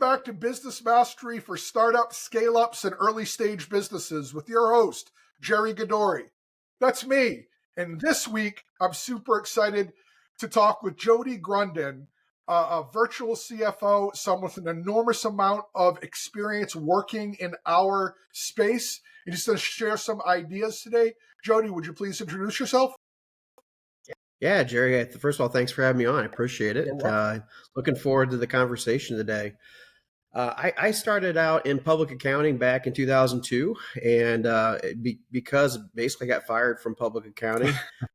back to Business Mastery for Startups, Scaleups, and Early Stage Businesses with your host, Jerry Gadori. That's me. And this week, I'm super excited to talk with Jody Grunden, a virtual CFO, someone with an enormous amount of experience working in our space. And just to share some ideas today. Jody, would you please introduce yourself? Yeah, Jerry, first of all, thanks for having me on. I appreciate it. You're welcome. Looking forward to the conversation today. I started out in public accounting back in 2002, and because basically I got fired from public accounting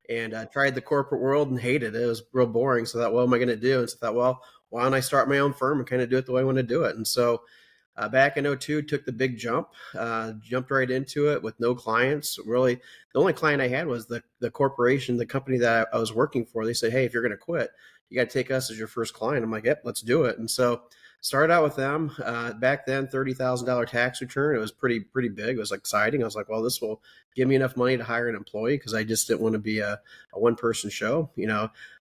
and tried the corporate world and hated it. It was real boring. So I thought, what am I going to do? And so I thought, well, why don't I start my own firm and kind of do it the way I want to do it? And so back in '02, took the big jump, jumped right into it with no clients. Really, the only client I had was the corporation, the company that I was working for. They said, hey, if you're going to quit, you got to take us as your first client. I'm like, yep, let's do it. And so started out with them. Back then, $30,000 tax return. It was pretty big. It was exciting. I was like, well, this will give me enough money to hire an employee because I just didn't want to be a one-person show.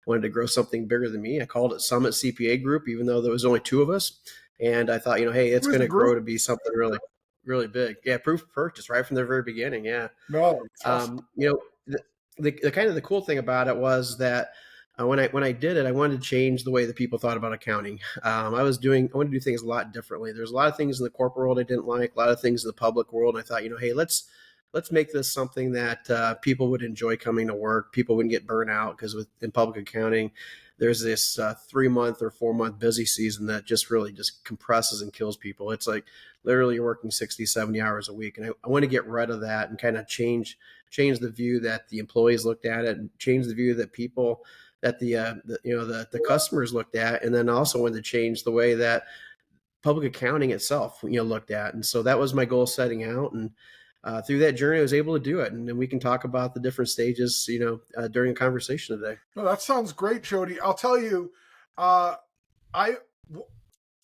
Wanted to grow something bigger than me. I called it Summit CPA Group, even though there was only two of us. And I thought, hey, it's going to grow to be something really, really big. Yeah, proof of purchase right from the very beginning. Yeah. No, it's awesome. The kind of the cool thing about it was that when I did it, I wanted to change the way that people thought about accounting. I wanted to do things a lot differently. There's a lot of things in the corporate world I didn't like, a lot of things in the public world. And I thought, hey, let's make this something that people would enjoy coming to work. People wouldn't get burnt out because in public accounting, there's this 3-month or 4-month busy season that just really just compresses and kills people. It's like literally you're working 60, 70 hours a week. And I want to get rid of that and kind of change the view that the employees looked at it and change the view that people, that the customers looked at. And then also wanted to change the way that public accounting itself, looked at. And so that was my goal setting out. And through that journey, I was able to do it. And then we can talk about the different stages, during the conversation today. No, that sounds great, Jody. I'll tell you,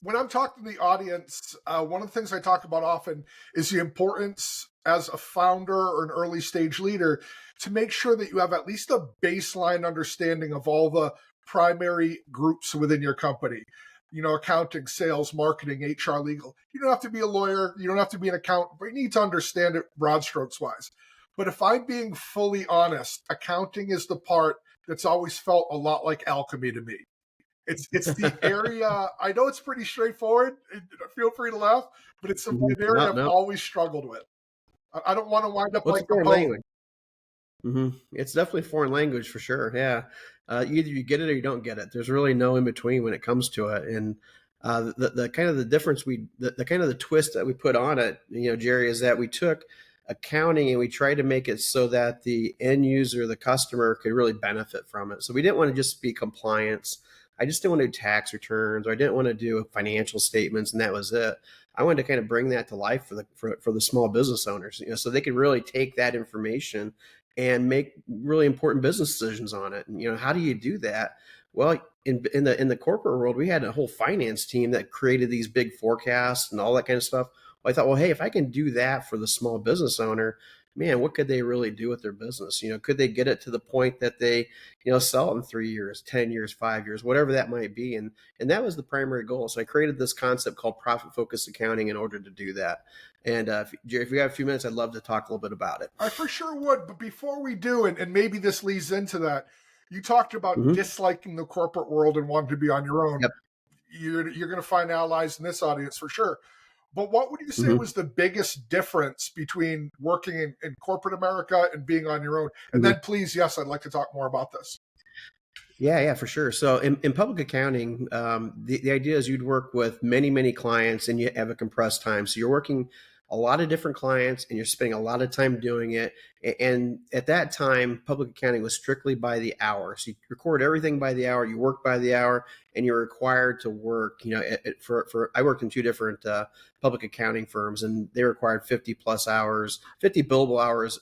when I'm talking to the audience, one of the things I talk about often is the importance as a founder or an early stage leader to make sure that you have at least a baseline understanding of all the primary groups within your company. Accounting, sales, marketing, HR, legal. You don't have to be a lawyer. You don't have to be an accountant, but you need to understand it broad strokes wise. But if I'm being fully honest, accounting is the part that's always felt a lot like alchemy to me. It's the area, I know it's pretty straightforward. Feel free to laugh, but it's an area I've always struggled with. I don't want to wind up like a poet. Language. Mm-hmm. It's definitely foreign language for sure. Yeah. Either you get it or you don't get it. There's really no in between when it comes to it. And the kind of the difference the kind of the twist that we put on it, Jerry, is that we took accounting and we tried to make it so that the end user, the customer, could really benefit from it. So we didn't want to just be compliance. I just didn't want to do tax returns, or I didn't want to do financial statements, and that was it. I wanted to kind of bring that to life for the small business owners, so they could really take that information and make really important business decisions on it. And how do you do that? Well, in the corporate world, we had a whole finance team that created these big forecasts and all that kind of stuff. Well, I thought, well, hey, if I can do that for the small business owner, man, what could they really do with their business? Could they get it to the point that they, sell it in 3 years, 10 years, 5 years, whatever that might be. And that was the primary goal. So I created this concept called profit-focused accounting in order to do that. And if you have a few minutes, I'd love to talk a little bit about it. I for sure would. But before we do, and maybe this leads into that, you talked about disliking the corporate world and wanting to be on your own. Yep. You're going to find allies in this audience for sure. But what would you say was the biggest difference between working in corporate America and being on your own? And then please, yes, I'd like to talk more about this. Yeah, for sure. So in public accounting, the idea is you'd work with many, many clients and you have a compressed time. So you're working a lot of different clients and you're spending a lot of time doing it. And at that time, public accounting was strictly by the hour. So you record everything by the hour, you work by the hour, and you're required to work, I worked in 2 different public accounting firms, and they required 50 billable hours,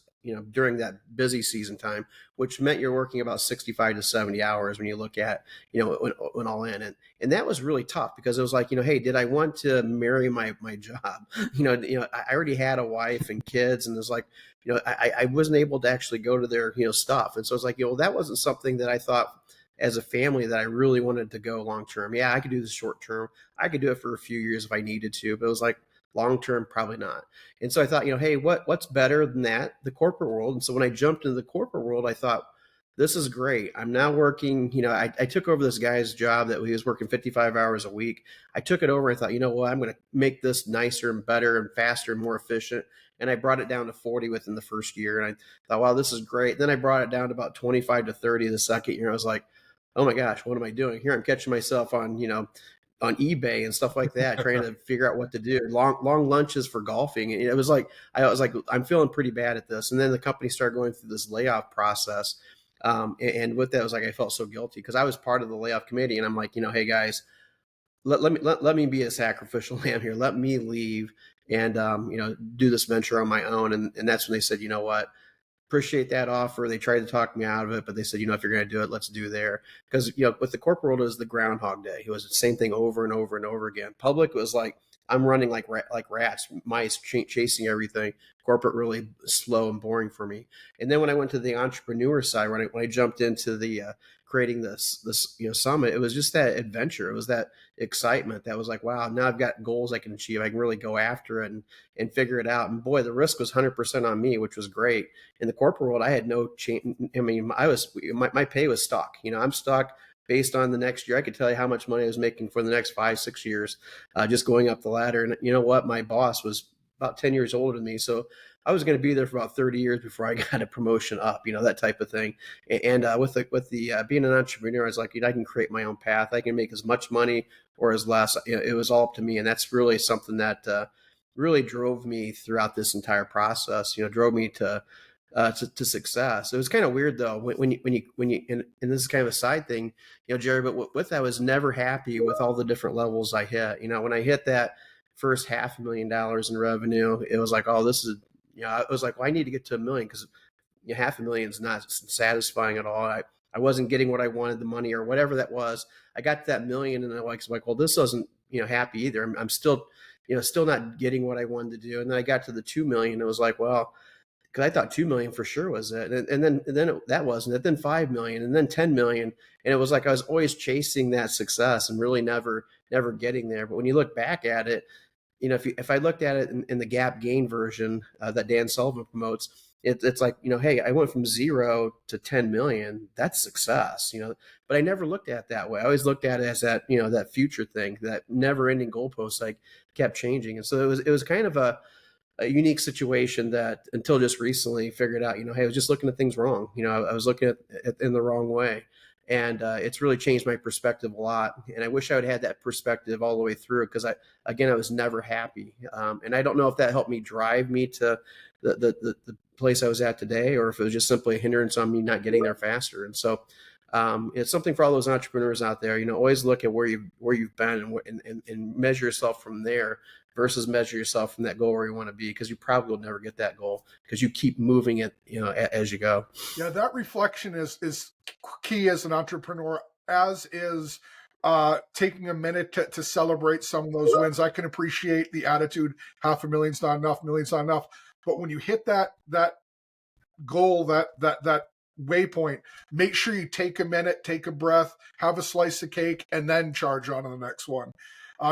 during that busy season time, which meant you're working about 65 to 70 hours when you look at, when all in. And that was really tough because it was like, hey, did I want to marry my job? I already had a wife and kids, and it was like, I wasn't able to actually go to their, stuff. And so it's like, that wasn't something that I thought as a family that I really wanted to go long term. Yeah, I could do this short term. I could do it for a few years if I needed to, but it was like long term, probably not. And so I thought, hey, what's better than that? The corporate world. And so when I jumped into the corporate world, I thought, this is great. I'm now working, I took over this guy's job that he was working 55 hours a week. I took it over. I thought, I'm going to make this nicer and better and faster and more efficient. And I brought it down to 40 within the first year. And I thought, wow, this is great. Then I brought it down to about 25 to 30 the second year. I was like, oh my gosh, what am I doing here? I'm catching myself on eBay and stuff like that, trying to figure out what to do. Long lunches for golfing. And it was like, I'm feeling pretty bad at this. And then the company started going through this layoff process. And with that, it was like I felt so guilty because I was part of the layoff committee, and I'm like, hey guys, let me be a sacrificial lamb here. Let me leave and do this venture on my own. And that's when they said, what? Appreciate that offer. They tried to talk me out of it, but they said, if you're going to do it, let's do there. Because, with the corporate world, it was the Groundhog Day. It was the same thing over and over and over again. Public was like, I'm running like rats, mice, chasing everything. Corporate really slow and boring for me. And then when I went to the entrepreneur side, when I jumped into the creating this summit, it was just that adventure. It was that excitement that was like, wow, now I've got goals I can achieve. I can really go after it and figure it out. And boy, the risk was 100% on me, which was great. In the corporate world, I had no change. I mean, my pay was stuck. I'm stuck based on the next year. I could tell you how much money I was making for the next 5-6 years, just going up the ladder. And you know what? My boss was about 10 years older than me. So I was going to be there for about 30 years before I got a promotion up, that type of thing. And with the being an entrepreneur, I was like, I can create my own path. I can make as much money or as less. It was all up to me. And that's really something that really drove me throughout this entire process, drove me to success. It was kind of weird though when you and this is kind of a side thing, Jerry, but with that, I was never happy with all the different levels I hit. When I hit that first $500,000 in revenue, it was like, oh, this is, I was like, well, I need to get to $1 million because $500,000 is not satisfying at all. I wasn't getting what I wanted, the money or whatever that was. I got to that $1 million and I was like, well, this doesn't, happy either. I'm still, still not getting what I wanted to do. And then I got to the 2 million. It was like, well, because I thought 2 million for sure was it. And then that wasn't it. Then 5 million and then 10 million. And it was like I was always chasing that success and really never getting there. But when you look back at it, if I looked at it in the gap gain version that Dan Sullivan promotes, it's like, hey, I went from 0 to 10 million. That's success, but I never looked at it that way. I always looked at it as that, that future thing, that never ending goalpost, like kept changing. And so it was kind of a unique situation that until just recently figured out, hey, I was just looking at things wrong. I was looking at it in the wrong way. And it's really changed my perspective a lot. And I wish I would have had that perspective all the way through because I was never happy. And I don't know if that helped me drive me to the place I was at today, or if it was just simply a hindrance on me not getting there faster. And so it's something for all those entrepreneurs out there, always look at where you've been and measure yourself from there versus measure yourself from that goal where you want to be, because you probably will never get that goal because you keep moving it, as you go. Yeah, that reflection is key as an entrepreneur, as is taking a minute to celebrate some of those wins. I can appreciate the attitude, $500,000's not enough, million's not enough. But when you hit that goal, that waypoint, make sure you take a minute, take a breath, have a slice of cake, and then charge on to the next one.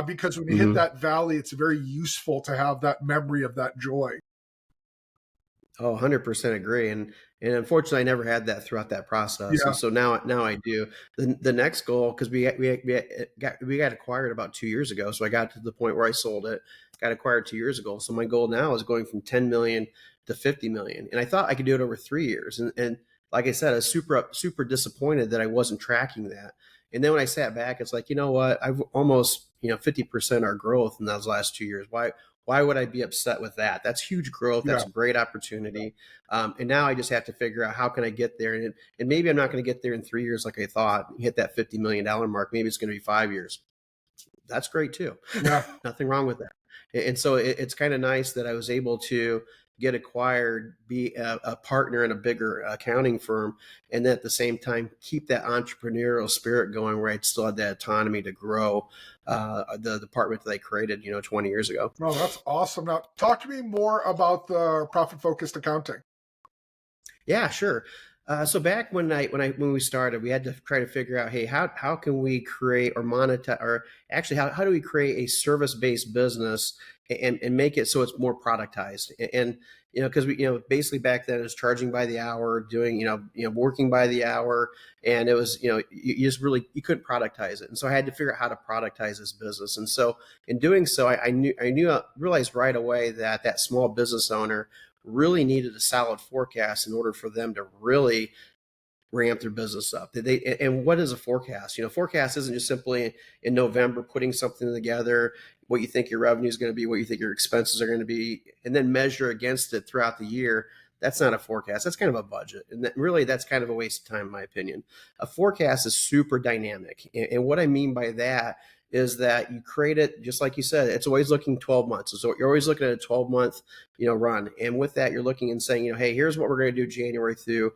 Because when you hit that valley, it's very useful to have that memory of that joy. Oh, 100% agree. And unfortunately, I never had that throughout that process. Yeah. And so now I do. The next goal, because we got acquired about 2 years ago. So I got to the point where I sold it, got acquired 2 years ago. So my goal now is going from 10 million to 50 million. And I thought I could do it over 3 years. And like I said, I was super disappointed that I wasn't tracking that. And then when I sat back, it's like, you know what? I've almost, 50% our growth in those last 2 years. Why would I be upset with that? That's huge growth. That's a great opportunity. And now I just have to figure out how can I get there. And maybe I'm not going to get there in 3 years like I thought, hit that $50 million mark. Maybe it's going to be 5 years. That's great too. Yeah. Nothing wrong with that. And so it's kind of nice that I was able to get acquired, be a partner in a bigger accounting firm, and at the same time keep that entrepreneurial spirit going, where I'd still had that autonomy to grow the department that I created, 20 years ago. Oh, that's awesome. Now, talk to me more about the profit-focused accounting. Yeah, sure. So back when we started, we had to try to figure out, hey, how can we create or monetize, or actually how do we create a service based business and make it so it's more productized? And because we basically back then it was charging by the hour, doing working by the hour, and it was you just really you couldn't productize it, and so I had to figure out how to productize this business. And so in doing so, I realized right away that that small business owner really needed a solid forecast in order for them to really ramp their business up. And what is a forecast? Forecast isn't just simply in November putting something together, what you think your revenue is going to be, what you think your expenses are going to be, and then measure against it throughout the year. That's not a forecast. That's kind of a budget. And that's kind of a waste of time, in my opinion. A forecast is super dynamic. And what I mean by that is that you create it, just like you said, it's always looking 12 months. So you're always looking at a 12-month, run. And with that, you're looking and saying, hey, here's what we're going to do January through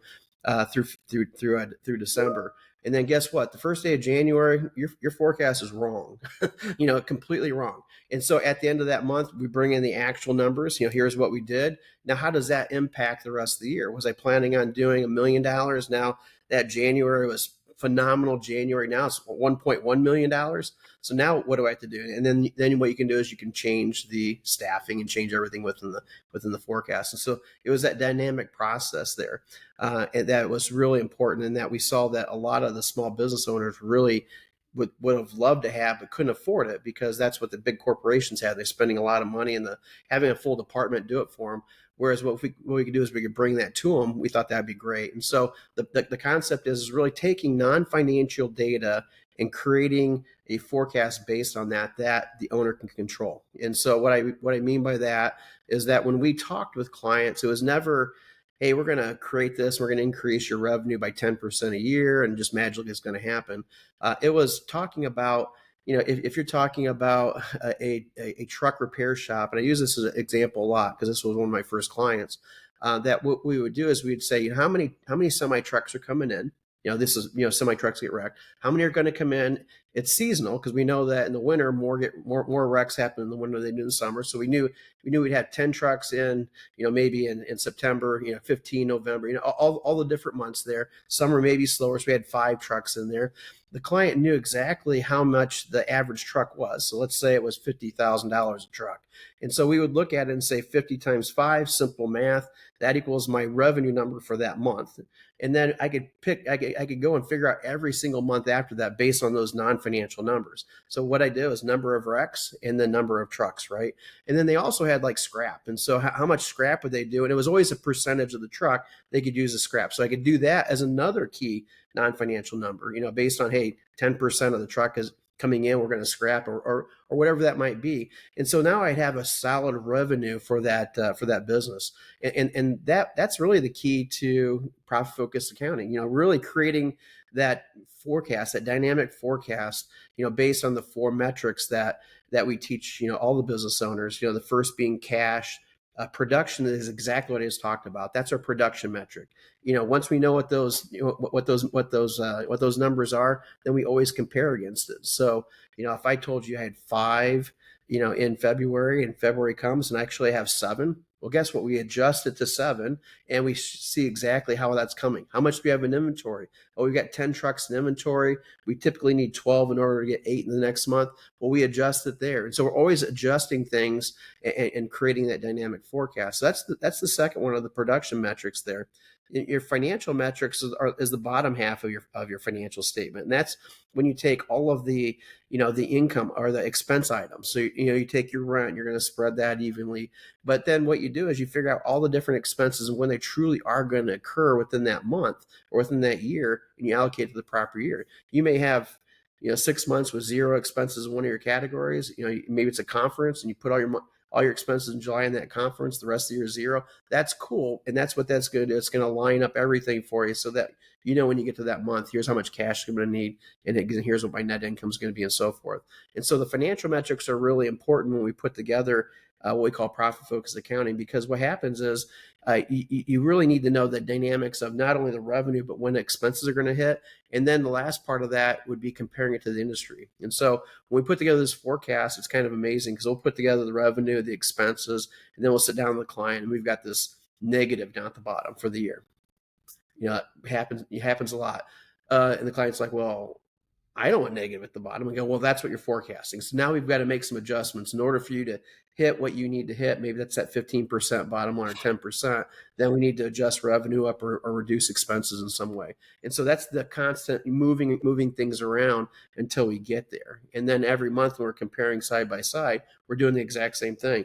December. And then guess what? The first day of January, your forecast is wrong, completely wrong. And so at the end of that month, we bring in the actual numbers. Here's what we did. Now, how does that impact the rest of the year? Was I planning on doing $1 million? Now that January was phenomenal. January now it's $1.1 million. So now what do I have to do? And then what you can do is you can change the staffing and change everything within the forecast. And so it was that dynamic process there, and that was really important. And that we saw that a lot of the small business owners really would have loved to have, but couldn't afford it because that's what the big corporations had. They're spending a lot of money and having a full department do it for them. Whereas what we could do is we could bring that to them. We thought that'd be great. And so the concept is really taking non-financial data and creating a forecast based on that the owner can control. And so what I mean by that is that when we talked with clients, it was never, hey, we're going to create this, we're going to increase your revenue by 10% a year, and just magically it's going to happen. It was talking about, if you're talking about a truck repair shop, and I use this as an example a lot because this was one of my first clients, that what we would do is we'd say, how many semi trucks are coming in? This is, semi trucks get wrecked. How many are going to come in? It's seasonal because we know that in the winter more wrecks happen in the winter than they do in the summer. So we knew we'd have 10 trucks in, maybe in September, 15 November, all the different months there. Summer maybe slower, so we had 5 trucks in there. The client knew exactly how much the average truck was. So let's say it was $50,000 a truck. And so we would look at it and say 50 times 5, simple math, that equals my revenue number for that month. And then I could go and figure out every single month after that based on those non-financial numbers. So what I did was number of wrecks and the number of trucks, right? And then they also had like scrap. And so how much scrap would they do? And it was always a percentage of the truck they could use as scrap. So I could do that as another key non-financial number, based on, hey, 10% of the truck is coming in, we're going to scrap or whatever that might be. And so now I'd have a solid revenue for that business. And that's really the key to profit focused accounting, really creating that forecast, that dynamic forecast, based on the 4 metrics that we teach, all the business owners, the first being cash. Production is exactly what I just talked about. That's our production metric. Once we know what those numbers are, then we always compare against it. So, if I told you I had 5, in February, and February comes and I actually have 7, well, guess what? We adjust it to 7, and we see exactly how that's coming. How much do we have in inventory? Oh, we've got 10 trucks in inventory. We typically need 12 in order to get 8 in the next month. Well, we adjust it there. And so we're always adjusting things and creating that dynamic forecast. So that's the second one of the production metrics there. Your financial metrics is the bottom half of your financial statement. And that's when you take all of the, the income or the expense items. So, you take your rent, you're going to spread that evenly. But then what you do is you figure out all the different expenses and when they truly are going to occur within that month or within that year, and you allocate to the proper year. You may have 6 months with 0 expenses in one of your categories. Maybe it's a conference and you put all your expenses in July in that conference, the rest of the year 0. That's cool. And that's what that's going to do. It's going to line up everything for you so that, when you get to that month, here's how much cash you're going to need. And here's what my net income is going to be and so forth. And so the financial metrics are really important when we put together what we call profit focused accounting, because what happens is you really need to know the dynamics of not only the revenue, but when expenses are going to hit. And then the last part of that would be comparing it to the industry. And so when we put together this forecast, it's kind of amazing because we'll put together the revenue, the expenses, and then we'll sit down with the client and we've got this negative down at the bottom for the year. it happens a lot. And the client's like, well, I don't want negative at the bottom. I go, well, that's what you're forecasting. So now we've got to make some adjustments in order for you to hit what you need to hit. Maybe that's that 15% bottom line or 10%. Then we need to adjust revenue up or reduce expenses in some way. And so that's the constant moving things around until we get there. And then every month when we're comparing side by side, we're doing the exact same thing.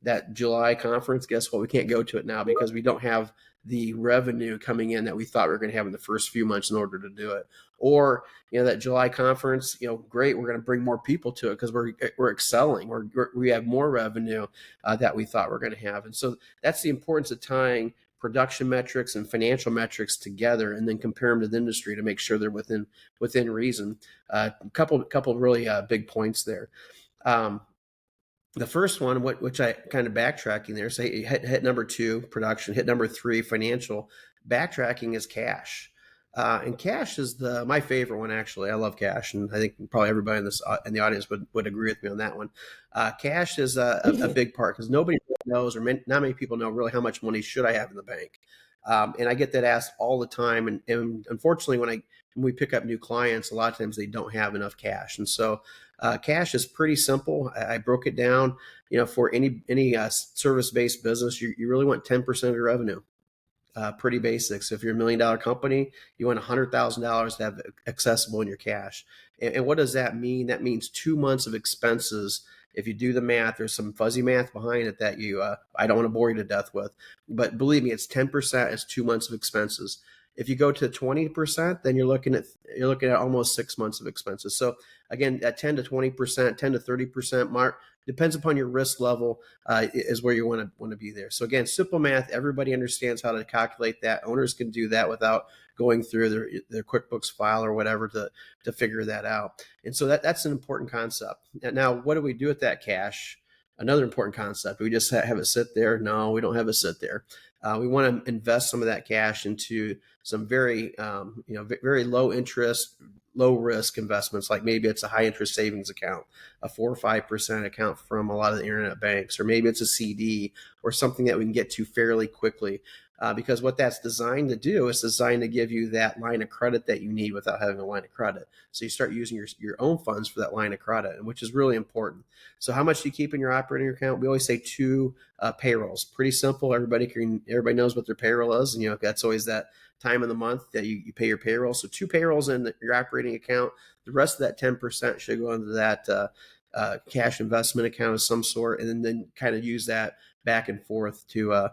That July conference, guess what? We can't go to it now because we don't have the revenue coming in that we thought we were going to have in the first few months in order to do it. Or, that July conference, great, we're going to bring more people to it because we're excelling. We have more revenue that we thought we were going to have. And so that's the importance of tying production metrics and financial metrics together and then compare them to the industry to make sure they're within reason. A couple really big points there. The first one, which I kind of backtracking there, say hit number 2, production, hit number 3, financial. Backtracking is cash. And cash is my favorite one, actually. I love cash, and I think probably everybody in the audience would agree with me on that one. Cash is a big part because nobody knows, or not many people know really how much money should I have in the bank. And I get that asked all the time. And unfortunately, when we pick up new clients, a lot of times they don't have enough cash. And so cash is pretty simple. I broke it down, for any service-based business, you really want 10% of your revenue. Pretty basic. So if you're $1 million company, you want $100,000 to have accessible in your cash. And what does that mean? That means 2 months of expenses. If you do the math, there's some fuzzy math behind it that I don't want to bore you to death with, but believe me, it's 10%. It's 2 months of expenses. If you go to 20%, then you're looking at almost 6 months of expenses. So again, at 10 to 20%, 10 to 30% mark, depends upon your risk level, is where you want to be there. So again, simple math, everybody understands how to calculate that. Owners can do that without going through their QuickBooks file or whatever to figure that out. And so that's an important concept. Now, what do we do with that cash? Another important concept. We just have it sit there? No, we don't have it sit there. We want to invest some of that cash into some very, very low interest, low risk investments. Like maybe it's a high interest savings account, a 4 or 5% account from a lot of the internet banks, or maybe it's a CD or something that we can get to fairly quickly. Because what that's designed to do is designed to give you that line of credit that you need without having a line of credit. So you start using your own funds for that line of credit, which is really important. So how much do you keep in your operating account? We always say 2 payrolls. Pretty simple. Everybody knows what their payroll is, and that's always that time of the month that you pay your payroll. So 2 payrolls in your operating account. The rest of that 10% should go into that cash investment account of some sort, and then kind of use that back and forth to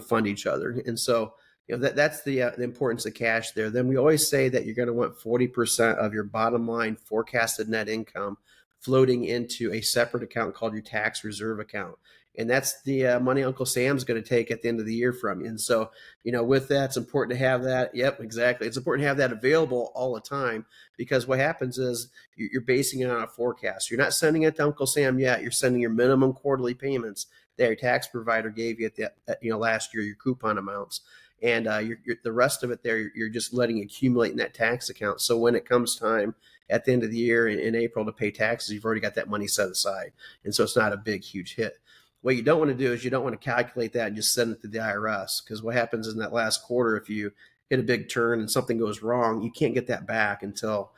fund each other. And so that's the importance of cash there. Then we always say that you're going to want 40% of your bottom line forecasted net income floating into a separate account called your tax reserve account. And that's the money Uncle Sam's going to take at the end of the year from you. And so, with that, it's important to have that. Yep, exactly. It's important to have that available all the time, because what happens is you're basing it on a forecast. You're not sending it to Uncle Sam yet. You're sending your minimum quarterly payments that your tax provider gave you at last year, your coupon amounts. And the rest of it there, you're just letting accumulate in that tax account. So when it comes time at the end of the year in April to pay taxes, you've already got that money set aside. And so it's not a big, huge hit. What you don't want to do is you don't want to calculate that and just send it to the IRS, because what happens in that last quarter, if you hit a big turn and something goes wrong, you can't get that back until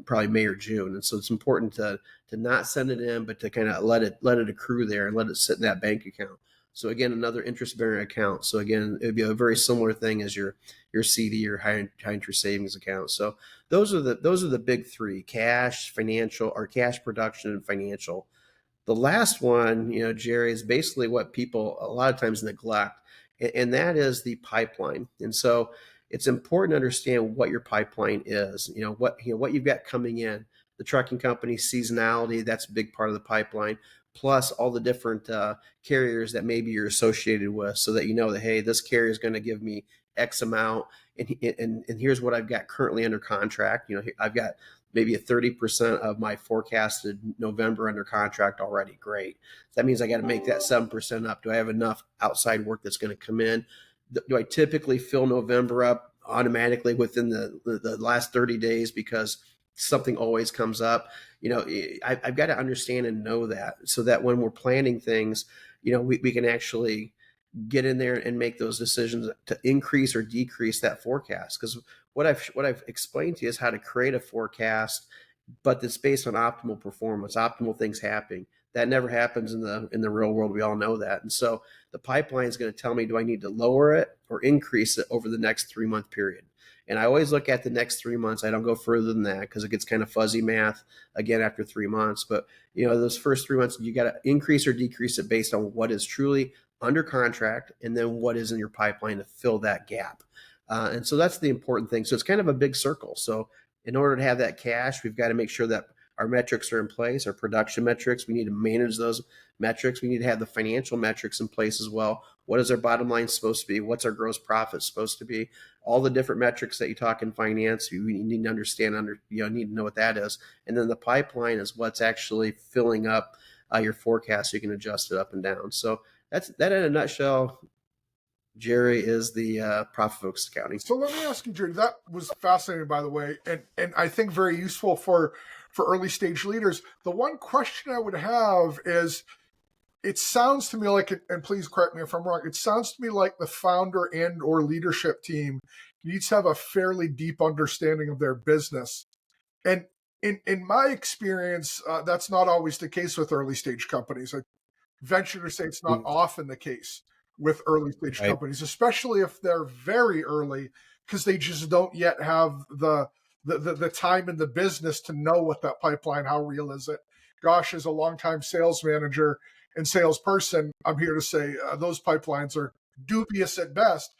probably May or June. And so it's important to not send it in, but to kind of let it accrue there and let it sit in that bank account. So again, another interest-bearing account. So again, it would be a very similar thing as your CD or high interest savings account. So those are the big 3: cash, financial, or cash, production, and financial. The last one, Jerry, is basically what people a lot of times neglect, and that is the pipeline. And so it's important to understand what your pipeline is. What you've got coming in. The trucking company seasonality, that's a big part of the pipeline. Plus all the different carriers that maybe you're associated with, so that that, hey, this carrier is going to give me X amount, and here's what I've got currently under contract. I've got maybe a 30% of my forecasted November under contract already. Great. That means I got to make that 7% up. Do I have enough outside work that's going to come in? Do I typically fill November up automatically within the last 30 days because something always comes up? I've got to understand and know that, so that when we're planning things, we can actually get in there and make those decisions to increase or decrease that forecast. Because what I've explained to you is how to create a forecast, but it's based on optimal performance, optimal things happening. That never happens in the real world. We all know that. And so the pipeline is going to tell me, do I need to lower it or increase it over the next 3-month period? And I always look at the next 3 months. I don't go further than that because it gets kind of fuzzy math again after 3 months. But those first 3 months, you got to increase or decrease it based on what is truly under contract and then what is in your pipeline to fill that gap. And so that's the important thing. So it's kind of a big circle. So in order to have that cash, we've got to make sure that our metrics are in place, our production metrics. We need to manage those metrics. We need to have the financial metrics in place as well. What is our bottom line supposed to be? What's our gross profit supposed to be? All the different metrics that you talk in finance, you need to understand, need to know what that is. And then the pipeline is what's actually filling up your forecast so you can adjust it up and down. So that in a nutshell, Jerry, is the profit-focused accounting. So let me ask you, Jody, that was fascinating, by the way, and I think very useful for early stage leaders. The one question I would have is, it sounds to me like, and please correct me if I'm wrong, it sounds to me like the founder and or leadership team needs to have a fairly deep understanding of their business. And in my experience, that's not always the case with early stage companies. I venture to say it's not often the case with early stage companies, especially if they're very early, because they just don't yet have the time in the business to know what that pipeline, how real is it. Gosh, as a longtime sales manager and salesperson, I'm here to say those pipelines are dubious at best.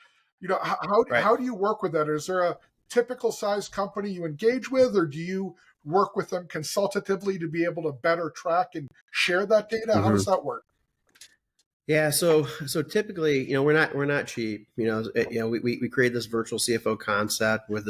How do you work with that? Is there a typical size company you engage with, or do you work with them consultatively to be able to better track and share that data? How does that work? Yeah, so typically, we're not cheap. We create this virtual CFO concept with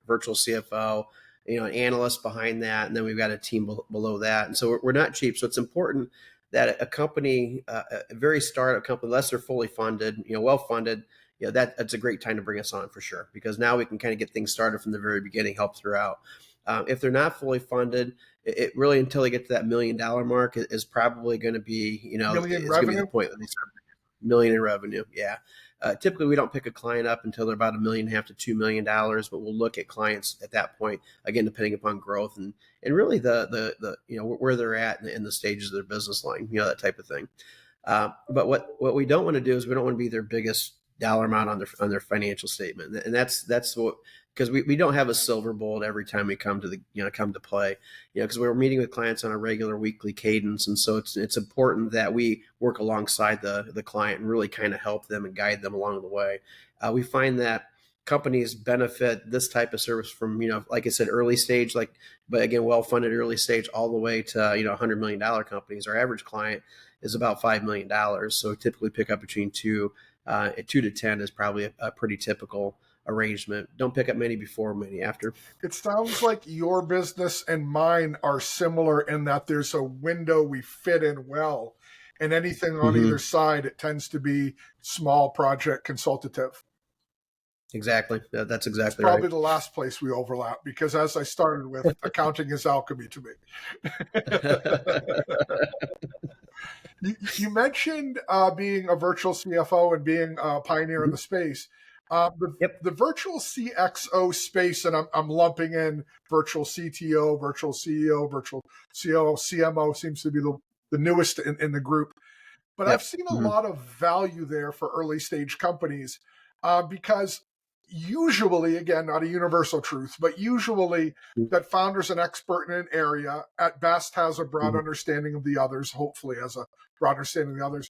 virtual CFO, an analyst behind that, and then we've got a team below that, and so we're not cheap. So it's important that a company, a very startup company, unless they're fully funded, well funded, that's a great time to bring us on for sure, because now we can kind of get things started from the very beginning, help throughout. If they're not fully funded, it really, until they get to that $1 million mark, is probably going to be, it's going to be the point that they start $1 million in revenue. Yeah. Typically, we don't pick a client up until they're about $1.5 million to $2 million, but we'll look at clients at that point, again, depending upon growth and really the where they're at in the stages of their business line, that type of thing. But what we don't want to do is we don't want to be their biggest dollar amount on their financial statement, and that's what, because we don't have a silver bullet every time we come to play, because we're meeting with clients on a regular weekly cadence, and so it's important that we work alongside the client and really kind of help them and guide them along the way. We find that companies benefit this type of service from, like I said, early stage, but again, well-funded early stage, all the way to, $100 million companies. Our average client is about $5 million. So we typically pick up between 2 to 10 is probably a pretty typical arrangement. Don't pick up many before, many after. It sounds like your business and mine are similar in that there's a window we fit in well, and anything on either side, it tends to be small project consultative. Exactly. That's exactly it's probably the last place we overlap, because as I started with, accounting is alchemy to me. You mentioned being a virtual CFO and being a pioneer in the space. The virtual CXO space, and I'm lumping in virtual CTO, virtual CEO, virtual COO, CMO seems to be the newest in the group. But I've seen a lot of value there for early stage companies because usually, again, not a universal truth, but usually that founder's an expert in an area, at best has a broad understanding of the others, hopefully has a broad understanding of the others,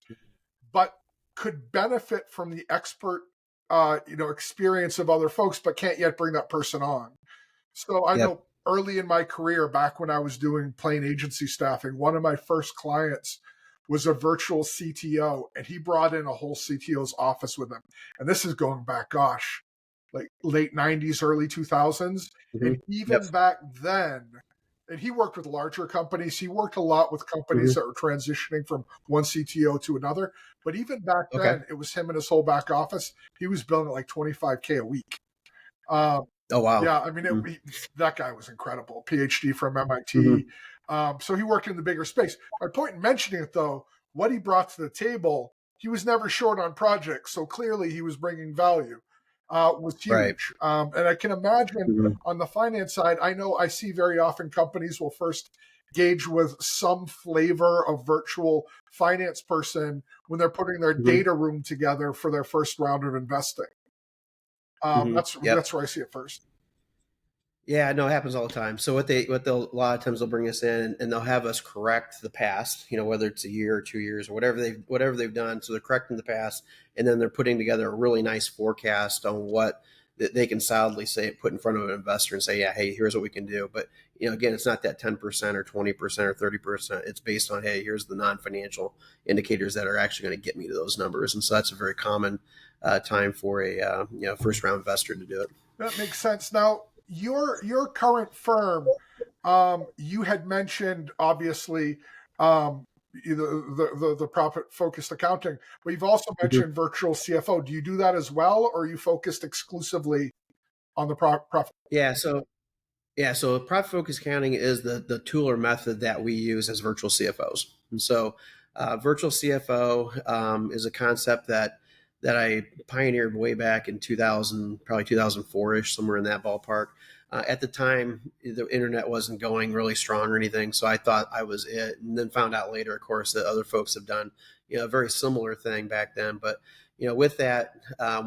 but could benefit from the expert experience of other folks, but can't yet bring that person on. So I know early in my career, back when I was doing plain agency staffing, one of my first clients was a virtual CTO, and he brought in a whole CTO's office with him. And this is going back, gosh, like late 90s, early 2000s. And even back then, and he worked with larger companies. He worked a lot with companies that were transitioning from one CTO to another. But even back then, it was him and his whole back office. He was billing at like $25K a week. Oh, wow. Yeah, I mean, that guy was incredible. PhD from MIT. So he worked in the bigger space. My point in mentioning it, though, what he brought to the table, he was never short on projects. So clearly he was bringing value. Was Right. huge. And I can imagine Mhm. on the finance side, I know I see very often companies will first gauge with some flavor of virtual finance person when they're putting their Mhm. data room together for their first round of investing. Mhm. Yep. That's where I see it first. Yeah, no, it happens all the time. So what they'll a lot of times they'll bring us in and they'll have us correct the past, whether it's a year or 2 years or whatever they've done. So they're correcting the past, and then they're putting together a really nice forecast on what that they can solidly say, put in front of an investor and say, yeah, hey, here's what we can do. But again, it's not that 10% or 20% or 30%. It's based on, hey, here's the non-financial indicators that are actually going to get me to those numbers. And so that's a very common time for a first round investor to do it. That makes sense. Now, your current firm, you had mentioned obviously the profit focused accounting, but you've also Mhm. mentioned virtual CFO. Do you do that as well, or are you focused exclusively on the profit? Yeah, so profit focused accounting is the tool or method that we use as virtual CFOs. And so virtual CFO is a concept that I pioneered way back in 2000, probably 2004-ish, somewhere in that ballpark. At the time, the internet wasn't going really strong or anything, so I thought I was it, and then found out later, of course, that other folks have done a very similar thing back then. But with that,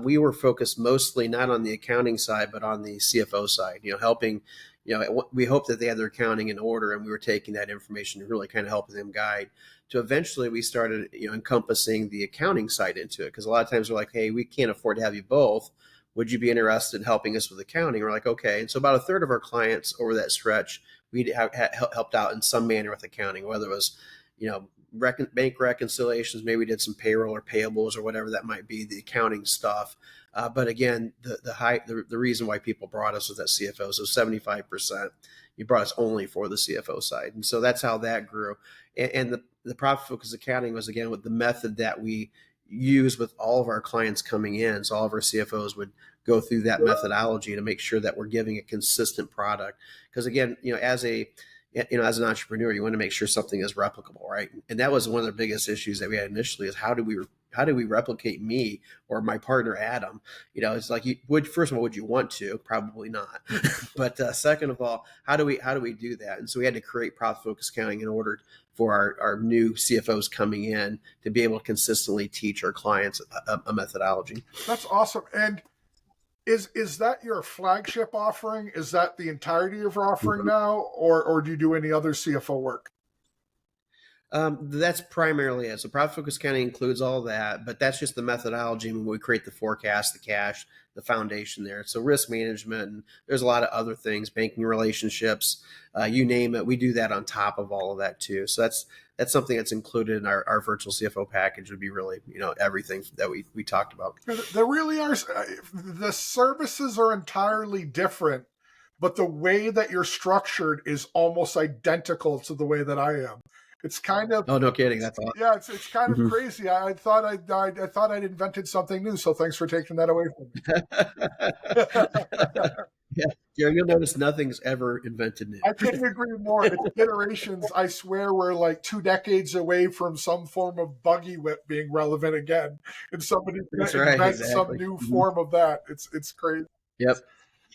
we were focused mostly not on the accounting side, but on the CFO side. Helping. We hope that they had their accounting in order, and we were taking that information and really kind of helping them guide. To eventually, we started encompassing the accounting side into it, because a lot of times we're like, hey, we can't afford to have you both. Would you be interested in helping us with accounting? We're like, okay. And so about a third of our clients over that stretch, we helped out in some manner with accounting, whether it was bank reconciliations, maybe we did some payroll or payables or whatever that might be, the accounting stuff. But again, the reason why people brought us was that CFO. So 75%, you brought us only for the CFO side, and so that's how that grew. And the profit focused accounting was again with the method that we use with all of our clients coming in. So all of our CFOs would go through that methodology to make sure that we're giving a consistent product. Because again, as an entrepreneur, you want to make sure something is replicable, right? And that was one of the biggest issues that we had initially: is how do we replicate me or my partner Adam? It's like, first of all, would you want to? Probably not. But second of all, how do we do that? And so we had to create profit focused accounting in order for our new CFOs coming in to be able to consistently teach our clients a methodology. That's awesome. And is that your flagship offering? Is that the entirety of your offering Mhm. now, or do you do any other CFO work? That's primarily it. So profit focused accounting includes all that, but that's just the methodology when we create the forecast, the cash, the foundation there. So risk management, and there's a lot of other things, banking relationships, you name it. We do that on top of all of that too. So that's something that's included in our virtual CFO package. Would be really everything that we talked about. There really are. The services are entirely different, but the way that you're structured is almost identical to the way that I am. It's kind of Oh, no kidding. That's yeah, it's kind of awesome. crazy. I thought I'd invented something new. So thanks for taking that away from me. Yeah, you'll notice nothing's ever invented new. I couldn't agree more. It's iterations. I swear we're like 2 decades away from some form of buggy whip being relevant again, and somebody's going That's to right, invent some exactly. new Hmm. form of that. It's crazy. Yep.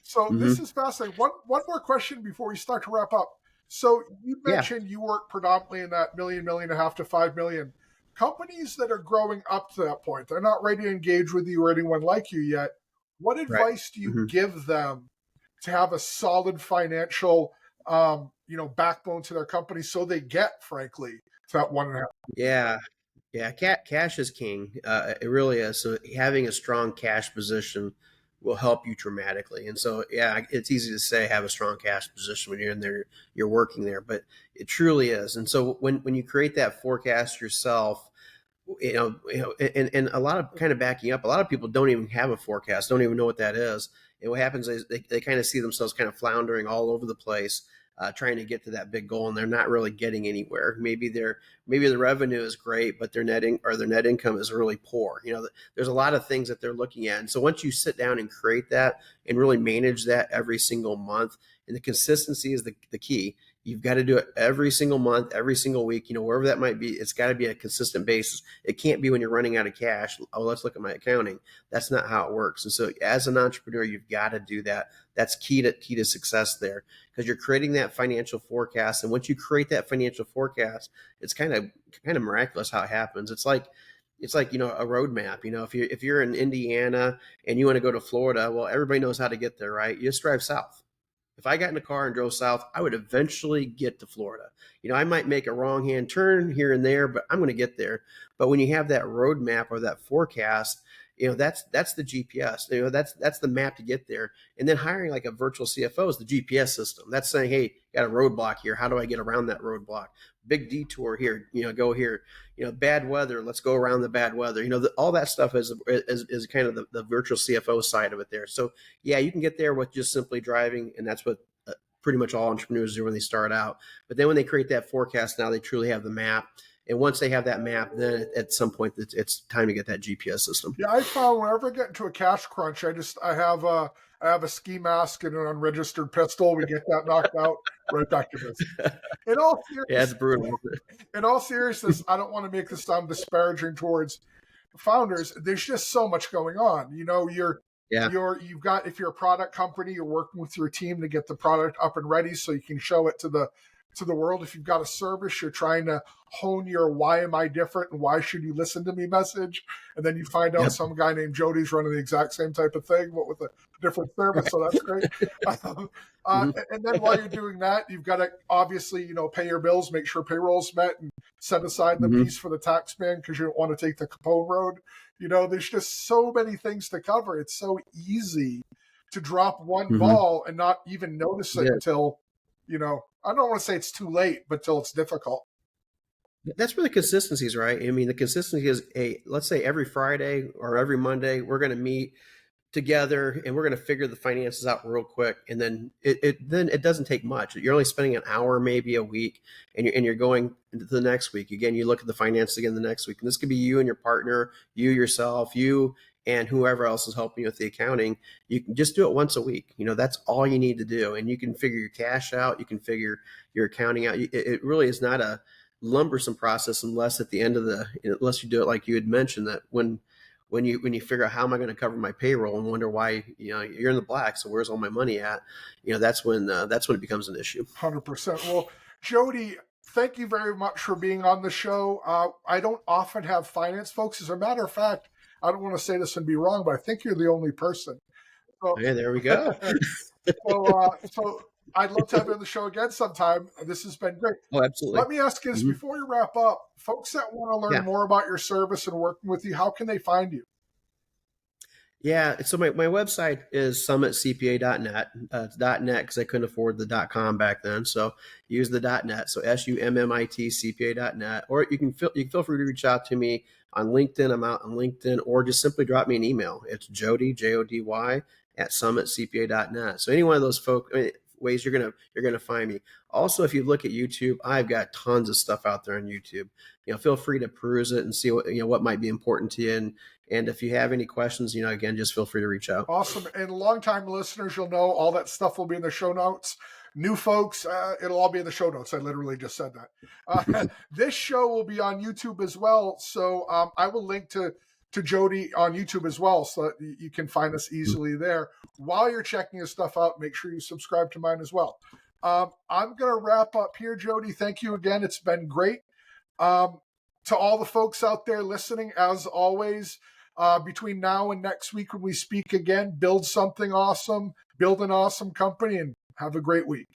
So Hmm. this is fascinating. One more question before we start to wrap up. So you Yeah. mentioned you work predominantly in that million and a half to 5 million. Companies that are growing up to that point, they're not ready to engage with you or anyone like you yet. What Right. advice do you Hmm. give them to have a solid financial, backbone to their company so they get, frankly, to that 1.5? Yeah. Yeah. Cash is king. It really is. So having a strong cash position will help you dramatically. And so, yeah, it's easy to say have a strong cash position when you're in there, you're working there, but it truly is. And so when you create that forecast yourself, and a lot of kind of backing up, a lot of people don't even have a forecast, don't even know what that is. And what happens is they kind of see themselves kind of floundering all over the place, trying to get to that big goal, and they're not really getting anywhere. Maybe the revenue is great, but their net income is really poor. There's a lot of things that they're looking at. And so once you sit down and create that and really manage that every single month, and the consistency is the key. You've got to do it every single month, every single week, wherever that might be. It's got to be a consistent basis. It can't be when you're running out of cash. Oh, let's look at my accounting. That's not how it works. And so as an entrepreneur, you've got to do that. That's key to success there, because you're creating that financial forecast. And once you create that financial forecast, it's kind of miraculous how it happens. It's like a roadmap. If you're in Indiana and you want to go to Florida, well, everybody knows how to get there, right? You just drive south. If I got in a car and drove south, I would eventually get to Florida. I might make a wrong hand turn here and there, but I'm going to get there. But when you have that roadmap or that forecast, that's the GPS. That's the map to get there. And then hiring like a virtual CFO is the GPS system. That's saying, hey, got a roadblock here. How do I get around that roadblock? Big detour here. Go here. Bad weather. Let's go around the bad weather. All that stuff is kind of the virtual CFO side of it there. So yeah, you can get there with just simply driving, and that's what pretty much all entrepreneurs do when they start out. But then when they create that forecast, now they truly have the map. And once they have that map, then at some point it's time to get that GPS system. Yeah, I found whenever I get into a cash crunch, I have a ski mask and an unregistered pistol. We get that knocked out, right back to business. In all Yeah, it's brutal. In all seriousness, I don't want to make this sound disparaging towards founders. There's just so much going on. You've got, if you're a product company, you're working with your team to get the product up and ready so you can show it to the world. If you've got a service, you're trying to hone your why am I different and why should you listen to me message. And then you find out some guy named Jody's running the exact same type of thing, but with a different service. So that's great. And then while you're doing that, you've got to obviously, pay your bills, make sure payroll's met, and set aside the piece for the tax man because you don't want to take the Capone road. There's just so many things to cover. It's so easy to drop one ball and not even notice it until, I don't want to say it's too late, but till it's difficult. That's where the consistency is, right? I mean, the consistency is let's say every Friday or every Monday, we're going to meet together and we're going to figure the finances out real quick. And then it doesn't take much. You're only spending an hour, maybe a week, and you're going into the next week. Again, you look at the finances again the next week. And this could be you and your partner, you yourself, you and whoever else is helping you with the accounting. You can just do it once a week. That's all you need to do. And you can figure your cash out. You can figure your accounting out. It really is not a lumbersome process unless at the end of unless you do it like you had mentioned, that when you figure out how am I going to cover my payroll and wonder why, you're in the black. So where's all my money at? That's when it becomes an issue. 100%. Well, Jody, thank you very much for being on the show. I don't often have finance folks. As a matter of fact, I don't want to say this and be wrong, but I think you're the only person. So, yeah, there we go. so I'd love to have you on the show again sometime. This has been great. Oh, absolutely. Let me ask you this before you wrap up. Folks that want to learn more about your service and working with you, how can they find you? Yeah, so my website is summitcpa.net. It's .net because I couldn't afford the .com back then. So use the .net. So SUMMITCPA.net. Or you can feel free to reach out to me on LinkedIn. I'm out on LinkedIn, or just simply drop me an email. It's Jody, Jody, at summitcpa.net. So any one of those ways you're gonna find me. Also, if you look at YouTube, I've got tons of stuff out there on YouTube. Feel free to peruse it and see what might be important to you. And if you have any questions, again, just feel free to reach out. Awesome. And longtime listeners, you'll know all that stuff will be in the show notes. New folks, it'll all be in the show notes. I literally just said that. This show will be on YouTube as well. So I will link to Jody on YouTube as well, so that you can find us easily there. While you're checking his stuff out, make sure you subscribe to mine as well. I'm going to wrap up here, Jody. Thank you again. It's been great. To all the folks out there listening, as always, between now and next week when we speak again, build something awesome, build an awesome company, and have a great week.